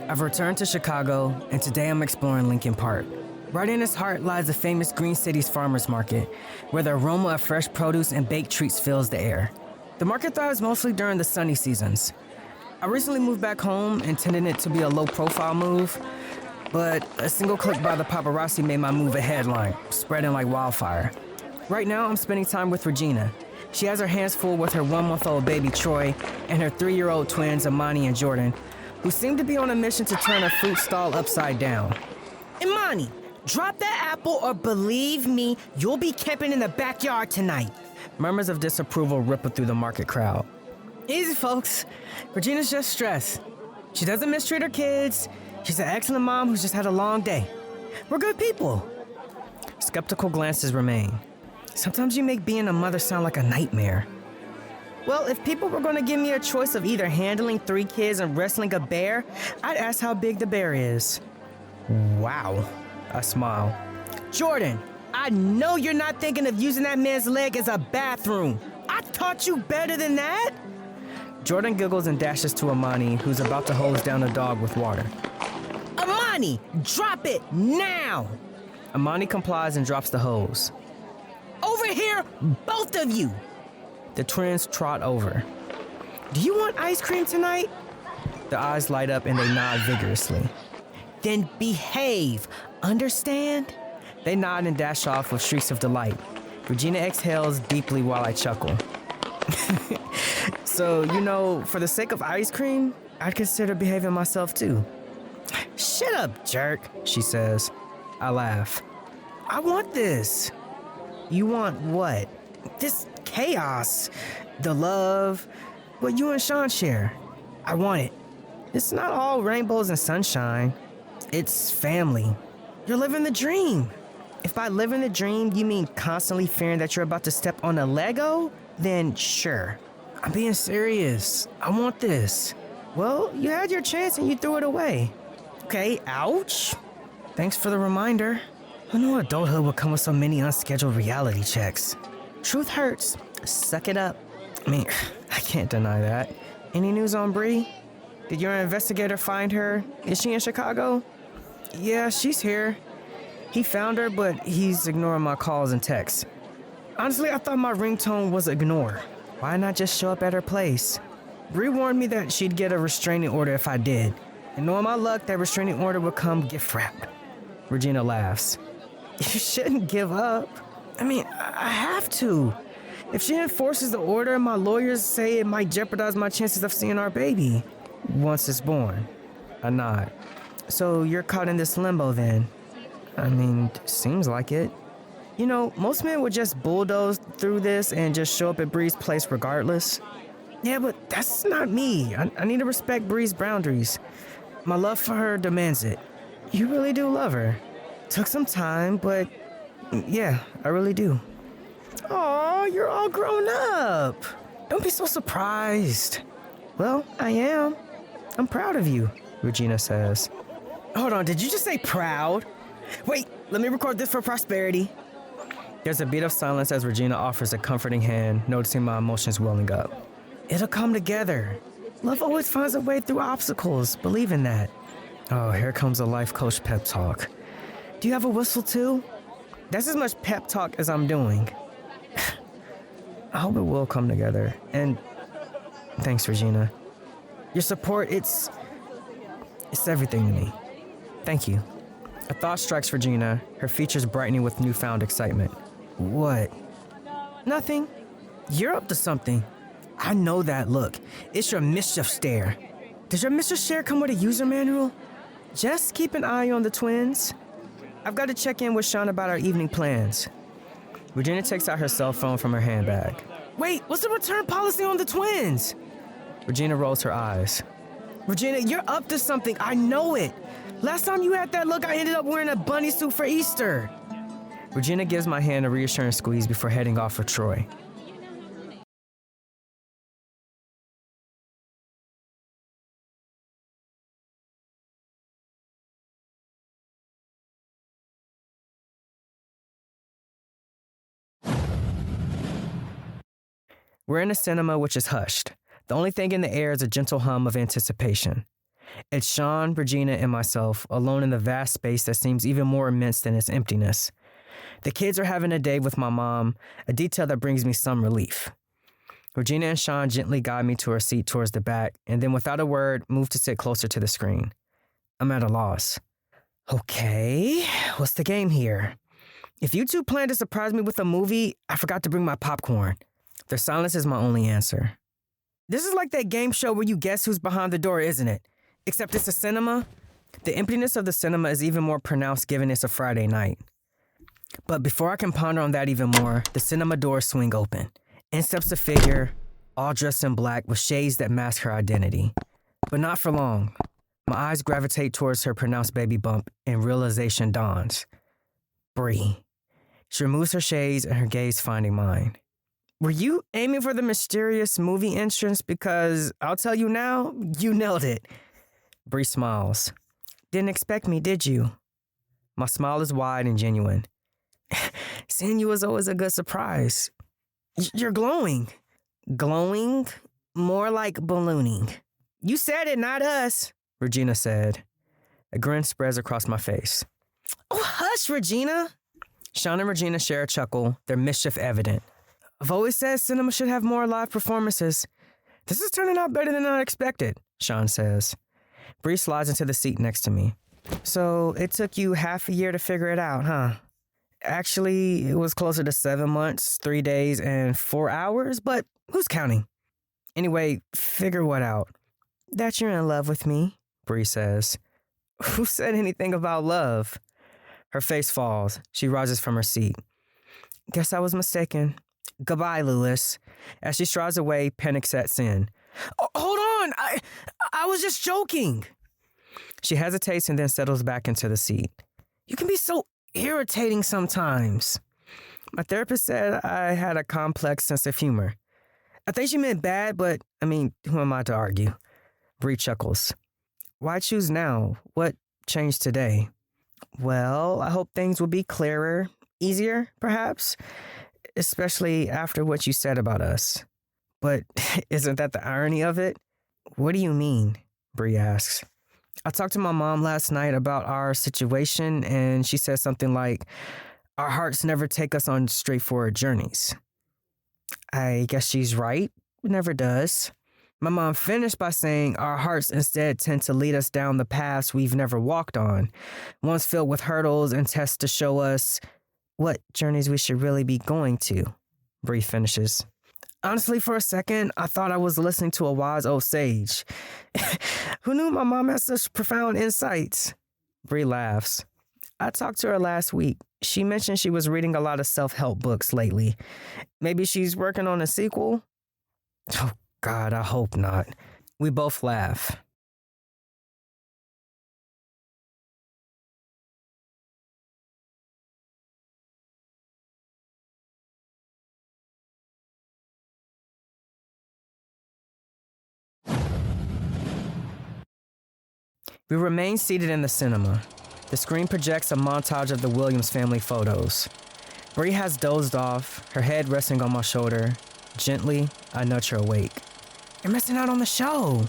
I've returned to Chicago, and today I'm exploring Lincoln Park. Right in its heart lies the famous Green City's Farmers Market, where the aroma of fresh produce and baked treats fills the air. The market thrives mostly during the sunny seasons. I recently moved back home, intending it to be a low-profile move, but a single click by the paparazzi made my move a headline, spreading like wildfire. Right now, I'm spending time with Regina. She has her hands full with her 1-month-old baby, Troy, and her 3-year-old twins, Imani and Jordan, who seem to be on a mission to turn a fruit stall upside down. Imani, drop that apple or believe me, you'll be camping in the backyard tonight. Murmurs of disapproval rippled through the market crowd. Easy, folks. Regina's just stressed. She doesn't mistreat her kids. She's an excellent mom who's just had a long day. We're good people. Skeptical glances remain. Sometimes you make being a mother sound like a nightmare. Well, if people were going to give me a choice of either handling 3 kids and wrestling a bear, I'd ask how big the bear is. Wow. I smile. Jordan, I know you're not thinking of using that man's leg as a bathroom. I taught you better than that. Jordan giggles and dashes to Imani, who's about to hose down a dog with water. Imani, drop it now! Imani complies and drops the hose. Over here, both of you! The twins trot over. Do you want ice cream tonight? The eyes light up and they nod vigorously. Then behave, understand? They nod and dash off with shrieks of delight. Regina exhales deeply while I chuckle. So, for the sake of ice cream, I'd consider behaving myself too. Shut up, jerk, she says. I laugh. I want this. You want what? This chaos, the love, what you and Sean share. I want it. It's not all rainbows and sunshine. It's family. You're living the dream. If by living the dream you mean constantly fearing that you're about to step on a Lego, then sure. I'm being serious. I want this. Well, you had your chance and you threw it away. Okay, ouch. Thanks for the reminder. I knew adulthood would come with so many unscheduled reality checks. Truth hurts. Suck it up. I mean, I can't deny that. Any news on Brie? Did your investigator find her? Is she in Chicago? Yeah, she's here. He found her, but he's ignoring my calls and texts. Honestly, I thought my ringtone was ignore. Why not just show up at her place? Brie warned me that she'd get a restraining order if I did. And knowing my luck, that restraining order would come gift wrapped. Regina laughs. You shouldn't give up. I mean, I have to. If she enforces the order, my lawyers say it might jeopardize my chances of seeing our baby once it's born. I nod. So you're caught in this limbo then? I mean, seems like it. Most men would just bulldoze through this and just show up at Brie's place regardless. Yeah, but that's not me. I need to respect Brie's boundaries. My love for her demands it. You really do love her. Took some time, but yeah, I really do. Aw, you're all grown up. Don't be so surprised. Well, I am. I'm proud of you, Regina says. Hold on, did you just say proud? Wait, let me record this for prosperity. There's a beat of silence as Regina offers a comforting hand, noticing my emotions welling up. It'll come together. Love always finds a way through obstacles. Believe in that. Oh, here comes a life coach pep talk. Do you have a whistle too? That's as much pep talk as I'm doing. I hope it will come together. And thanks, Regina. Your support, it's everything to me. Thank you. A thought strikes Regina, her features brightening with newfound excitement. What? Nothing. You're up to something. I know that look. It's your mischief stare. Does your mischief stare come with a user manual? Just keep an eye on the twins. I've got to check in with Sean about our evening plans. Regina takes out her cell phone from her handbag. Wait, what's the return policy on the twins? Regina rolls her eyes. Regina, you're up to something. I know it. Last time you had that look, I ended up wearing a bunny suit for Easter. Regina gives my hand a reassuring squeeze before heading off for Troy. We're in a cinema which is hushed. The only thing in the air is a gentle hum of anticipation. It's Sean, Regina, and myself, alone in the vast space that seems even more immense than its emptiness. The kids are having a day with my mom, a detail that brings me some relief. Regina and Sean gently guide me to her seat towards the back, and then without a word, move to sit closer to the screen. I'm at a loss. Okay, what's the game here? If you two plan to surprise me with a movie, I forgot to bring my popcorn. Their silence is my only answer. This is like that game show where you guess who's behind the door, isn't it? Except it's a cinema. The emptiness of the cinema is even more pronounced given it's a Friday night. But before I can ponder on that even more, the cinema doors swing open. In steps a figure, all dressed in black with shades that mask her identity. But not for long. My eyes gravitate towards her pronounced baby bump and realization dawns. Brie. She removes her shades and her gaze finding mine. Were you aiming for the mysterious movie entrance? Because I'll tell you now, you nailed it. Brie smiles. Didn't expect me, did you? My smile is wide and genuine. Seeing you is always a good surprise. You're glowing. Glowing? More like ballooning. You said it, not us, Regina said. A grin spreads across my face. Oh, hush, Regina. Sean and Regina share a chuckle, their mischief evident. I've always said cinema should have more live performances. This is turning out better than I expected, Sean says. Brie slides into the seat next to me. So it took you half a year to figure it out, huh? Actually, it was closer to 7 months, 3 days, and 4 hours, but who's counting? Anyway, figure what out? That you're in love with me, Brie says. Who said anything about love? Her face falls. She rises from her seat. Guess I was mistaken. Goodbye, Lewis. As she strides away, panic sets in. Oh, hold on! I was just joking! She hesitates and then settles back into the seat. You can be so irritating sometimes. My therapist said I had a complex sense of humor. I think she meant bad, but, who am I to argue? Brie chuckles. Why choose now? What changed today? Well, I hope things will be clearer, easier, perhaps, especially after what you said about us. But isn't that the irony of it? What do you mean? Brie asks. I talked to my mom last night about our situation, and she said something like, our hearts never take us on straightforward journeys. I guess she's right. It never does. My mom finished by saying our hearts instead tend to lead us down the paths we've never walked on, ones filled with hurdles and tests to show us what journeys we should really be going to, Brie finishes. Honestly, for a second, I thought I was listening to a wise old sage. Who knew my mom had such profound insights? Brie laughs. I talked to her last week. She mentioned she was reading a lot of self-help books lately. Maybe she's working on a sequel? Oh, God, I hope not. We both laugh. We remain seated in the cinema. The screen projects a montage of the Williams family photos. Brie has dozed off, her head resting on my shoulder. Gently, I nudge her awake. You're missing out on the show.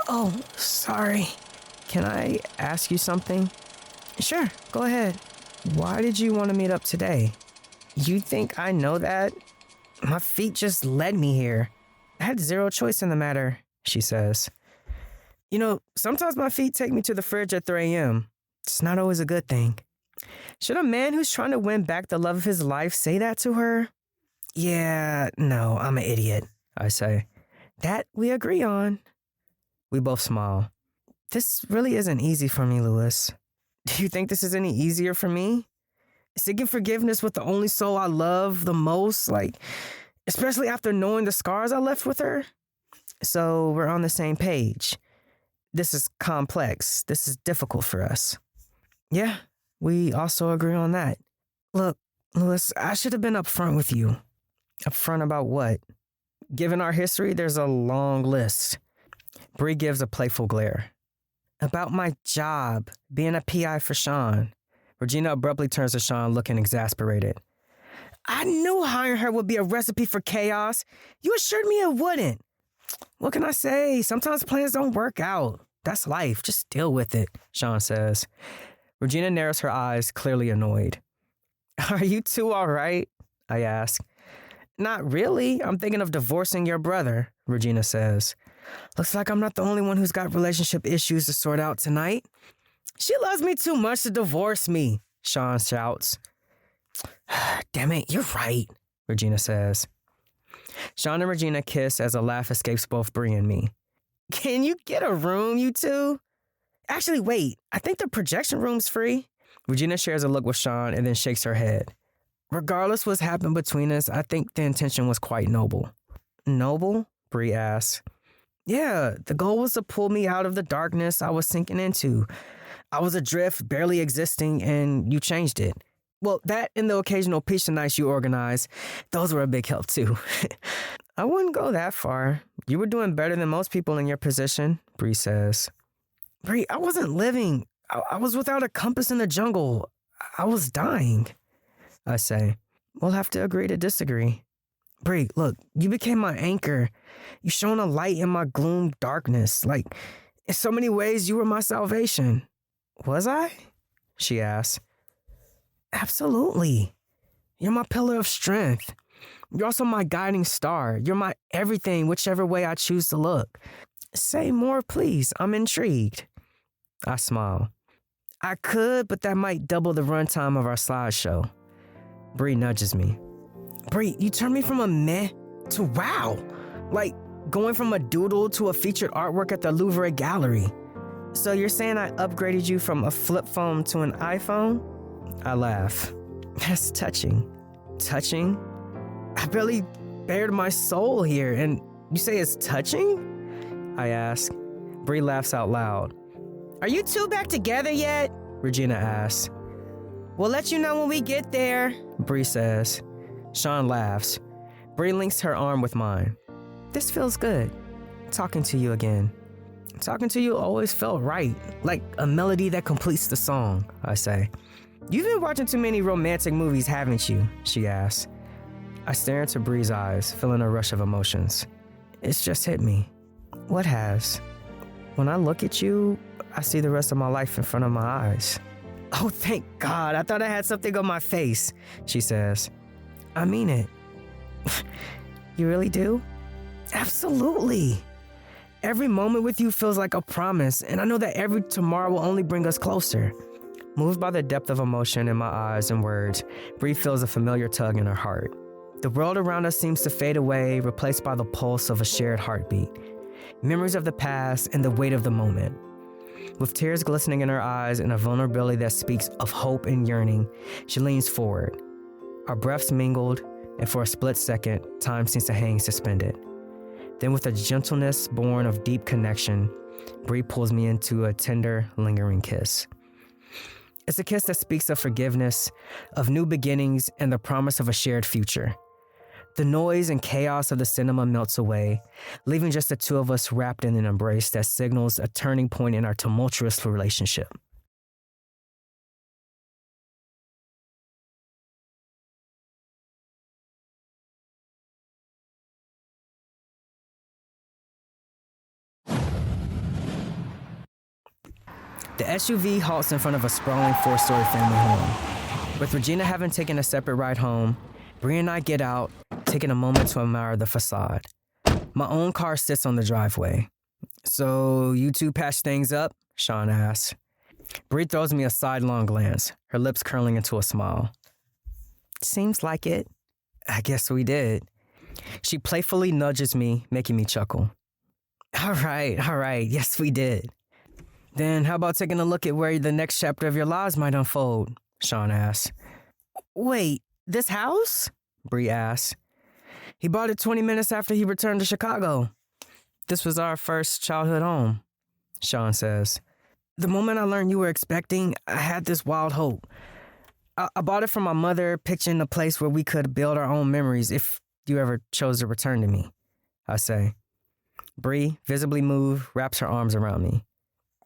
Oh, sorry. Can I ask you something? Sure, go ahead. Why did you want to meet up today? You think I know that? My feet just led me here. I had zero choice in the matter, she says. You know, sometimes my feet take me to the fridge at 3 a.m. It's not always a good thing. Should a man who's trying to win back the love of his life say that to her? Yeah, no, I'm an idiot, I say. That we agree on. We both smile. This really isn't easy for me, Lewis. Do you think this is any easier for me? Seeking forgiveness with the only soul I love the most, especially after knowing the scars I left with her? So we're on the same page. This is complex. This is difficult for us. Yeah, we also agree on that. Look, Lewis, I should have been upfront with you. Upfront about what? Given our history, there's a long list. Brie gives a playful glare. About my job, being a PI for Sean. Regina abruptly turns to Sean, looking exasperated. I knew hiring her would be a recipe for chaos. You assured me it wouldn't. What can I say? Sometimes plans don't work out. That's life. Just deal with it, Sean says. Regina narrows her eyes, clearly annoyed. Are you two all right? I ask. Not really. I'm thinking of divorcing your brother, Regina says. Looks like I'm not the only one who's got relationship issues to sort out tonight. She loves me too much to divorce me, Sean shouts. Damn it, you're right, Regina says. Sean and Regina kiss as a laugh escapes both Brie and me. Can you get a room, you two? Actually, wait, I think the projection room's free. Regina shares a look with Sean and then shakes her head. Regardless what's happened between us, I think the intention was quite noble. Noble? Brie asks. Yeah, the goal was to pull me out of the darkness I was sinking into. I was adrift, barely existing, and you changed it. Well, that and the occasional pizza nights you organize, those were a big help too. I wouldn't go that far. You were doing better than most people in your position, Brie says. Brie, I wasn't living. I was without a compass in the jungle. I was dying, I say. We'll have to agree to disagree. Brie, look, you became my anchor. You shone a light in my gloom darkness. Like, in so many ways, you were my salvation. Was I? She asks. Absolutely. You're my pillar of strength. You're also my guiding star. You're my everything, whichever way I choose to look. Say more, please. I'm intrigued. I smile. I could, but that might double the runtime of our slideshow. Brie nudges me. Brie, you turned me from a meh to wow. Like going from a doodle to a featured artwork at the Louvre Gallery. So you're saying I upgraded you from a flip phone to an iPhone? I laugh. That's touching. Touching? I barely bared my soul here, and you say it's touching? I ask. Brie laughs out loud. Are you two back together yet? Regina asks. We'll let you know when we get there, Brie says. Sean laughs. Brie links her arm with mine. This feels good. Talking to you again. Talking to you always felt right, like a melody that completes the song, I say. You've been watching too many romantic movies, haven't you? She asks. I stare into Brie's eyes, feeling a rush of emotions. It's just hit me. What has? When I look at you, I see the rest of my life in front of my eyes. Oh, thank God. I thought I had something on my face, she says. I mean it. You really do? Absolutely. Every moment with you feels like a promise, and I know that every tomorrow will only bring us closer. Moved by the depth of emotion in my eyes and words, Brie feels a familiar tug in her heart. The world around us seems to fade away, replaced by the pulse of a shared heartbeat. Memories of the past and the weight of the moment. With tears glistening in her eyes and a vulnerability that speaks of hope and yearning, she leans forward. Our breaths mingled, and for a split second, time seems to hang suspended. Then with a gentleness born of deep connection, Brie pulls me into a tender, lingering kiss. It's a kiss that speaks of forgiveness, of new beginnings, and the promise of a shared future. The noise and chaos of the cinema melts away, leaving just the two of us wrapped in an embrace that signals a turning point in our tumultuous relationship. The SUV halts in front of a sprawling 4-story family home. With Regina having taken a separate ride home, Brie and I get out, taking a moment to admire the facade. My own car sits on the driveway. So you two patch things up? Sean asks. Brie throws me a sidelong glance, her lips curling into a smile. Seems like it. I guess we did. She playfully nudges me, making me chuckle. All right, yes we did. Then how about taking a look at where the next chapter of your lives might unfold? Sean asks. Wait, this house? Brie asks. He bought it 20 minutes after he returned to Chicago. This was our first childhood home, Sean says. The moment I learned you were expecting, I had this wild hope. I bought it from my mother, picturing a place where we could build our own memories if you ever chose to return to me, I say. Brie, visibly moved, wraps her arms around me.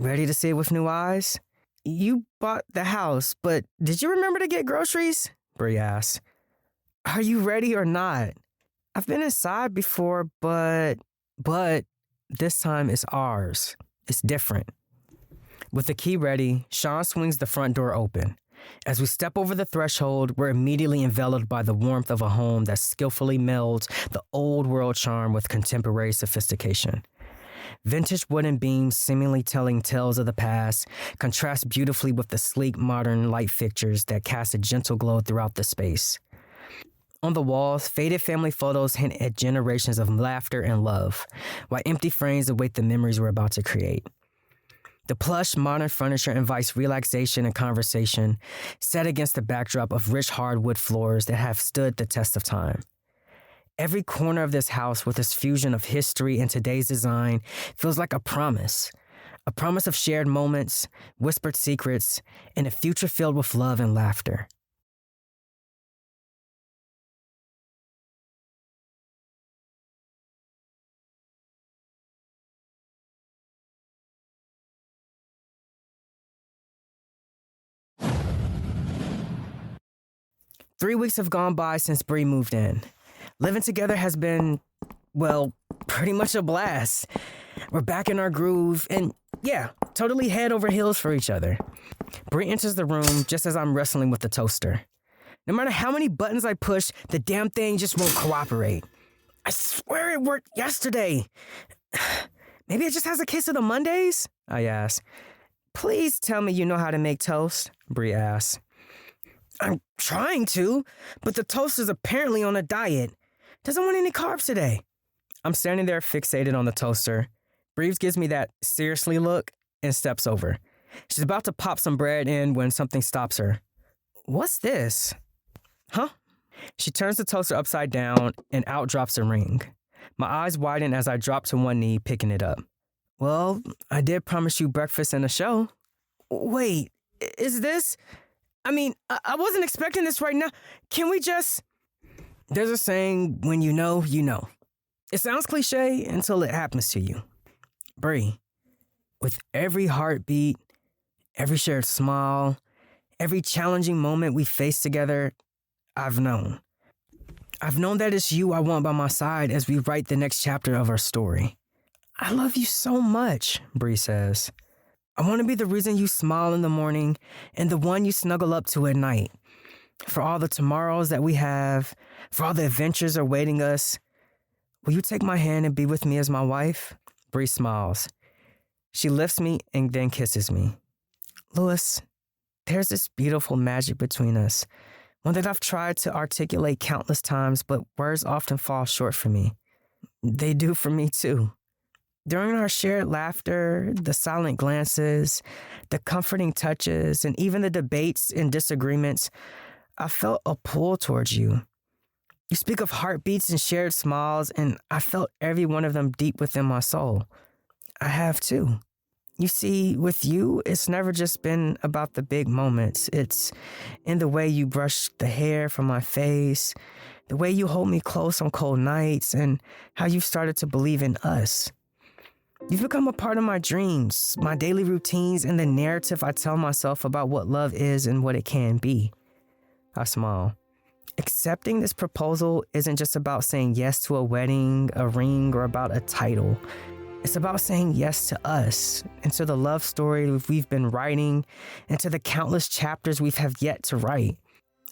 Ready to see it with new eyes? You bought the house, but did you remember to get groceries? Brie asks. Are you ready or not? I've been inside before, but this time it's ours. It's different. With the key ready, Sean swings the front door open. As we step over the threshold, we're immediately enveloped by the warmth of a home that skillfully melds the old world charm with contemporary sophistication. Vintage wooden beams seemingly telling tales of the past contrast beautifully with the sleek modern light fixtures that cast a gentle glow throughout the space. On the walls, faded family photos hint at generations of laughter and love, while empty frames await the memories we're about to create. The plush, modern furniture invites relaxation and conversation, set against the backdrop of rich hardwood floors that have stood the test of time. Every corner of this house, with its fusion of history and today's design, feels like a promise of shared moments, whispered secrets, and a future filled with love and laughter. Three weeks have gone by since Brie moved in. Living together has been, well, pretty much a blast. We're back in our groove and, yeah, totally head over heels for each other. Brie enters the room just as I'm wrestling with the toaster. No matter how many buttons I push, the damn thing just won't cooperate. I swear it worked yesterday. Maybe it just has a case of the Mondays? I ask. Please tell me you know how to make toast, Brie asks. I'm trying to, but the toast is apparently on a diet. Doesn't want any carbs today. I'm standing there fixated on the toaster. Brie gives me that seriously look and steps over. She's about to pop some bread in when something stops her. What's this? Huh? She turns the toaster upside down and out drops a ring. My eyes widen as I drop to one knee, picking it up. Well, I did promise you breakfast and a show. Wait, is this... I wasn't expecting this right now. Can we just... There's a saying, when you know, you know. It sounds cliche until it happens to you. Brie, with every heartbeat, every shared smile, every challenging moment we face together, I've known. I've known that it's you I want by my side as we write the next chapter of our story. I love you so much, Brie says. I want to be the reason you smile in the morning and the one you snuggle up to at night. For all the tomorrows that we have, for all the adventures awaiting us, will you take my hand and be with me as my wife? Brie smiles. She lifts me and then kisses me. Louis, there's this beautiful magic between us, one that I've tried to articulate countless times, but words often fall short for me. They do for me too. During our shared laughter, the silent glances, the comforting touches, and even the debates and disagreements, I felt a pull towards you. You speak of heartbeats and shared smiles, and I felt every one of them deep within my soul. I have too. You see, with you, it's never just been about the big moments. It's in the way you brush the hair from my face, the way you hold me close on cold nights, and how you've started to believe in us. You've become a part of my dreams, my daily routines, and the narrative I tell myself about what love is and what it can be. I smile. Accepting this proposal isn't just about saying yes to a wedding, a ring, or about a title. It's about saying yes to us, and to the love story we've been writing, and to the countless chapters we have yet to write.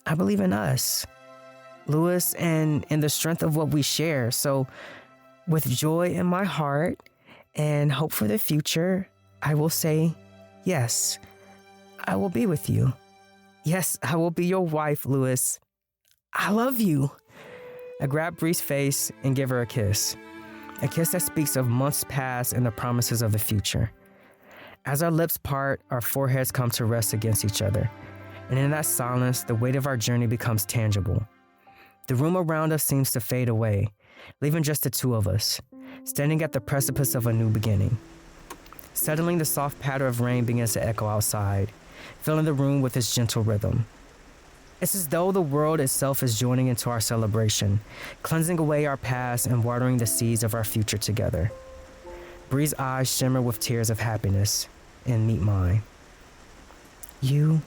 I believe in us, Louis, and in the strength of what we share. So, with joy in my heart and hope for the future, I will say, yes, I will be with you. Yes, I will be your wife, Louis. I love you. I grab Brie's face and give her a kiss that speaks of months past and the promises of the future. As our lips part, our foreheads come to rest against each other, and in that silence, the weight of our journey becomes tangible. The room around us seems to fade away, leaving just the two of us, standing at the precipice of a new beginning. Suddenly, the soft patter of rain begins to echo outside, filling the room with its gentle rhythm. It's as though the world itself is joining into our celebration, cleansing away our past and watering the seeds of our future together. Brie's eyes shimmer with tears of happiness and meet mine. You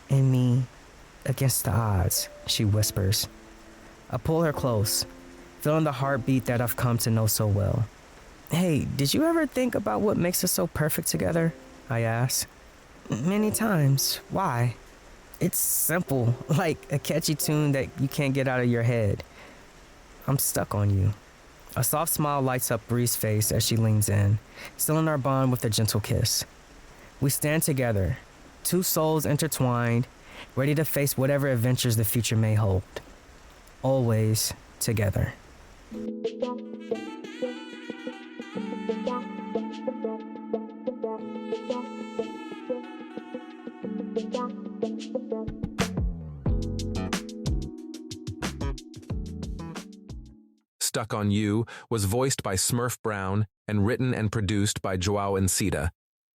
and me against the odds, she whispers. I pull her close, feeling the heartbeat that I've come to know so well. Hey, did you ever think about what makes us so perfect together? I ask. Many times. Why? It's simple, like a catchy tune that you can't get out of your head. I'm stuck on you. A soft smile lights up Brie's face as she leans in, sealing our bond with a gentle kiss. We stand together, two souls intertwined, ready to face whatever adventures the future may hold. Always together. Stuck on You was voiced by Smurf Brown and written and produced by Joao Encita.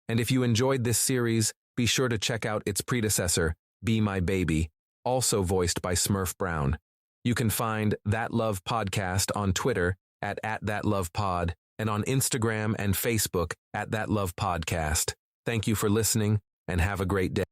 And if you enjoyed this series, be sure to check out its predecessor, Be My Baby, also voiced by Smurf Brown. You can find That Love Podcast on Twitter at @thatlovepod and on Instagram and Facebook at That Love Podcast. Thank you for listening and have a great day.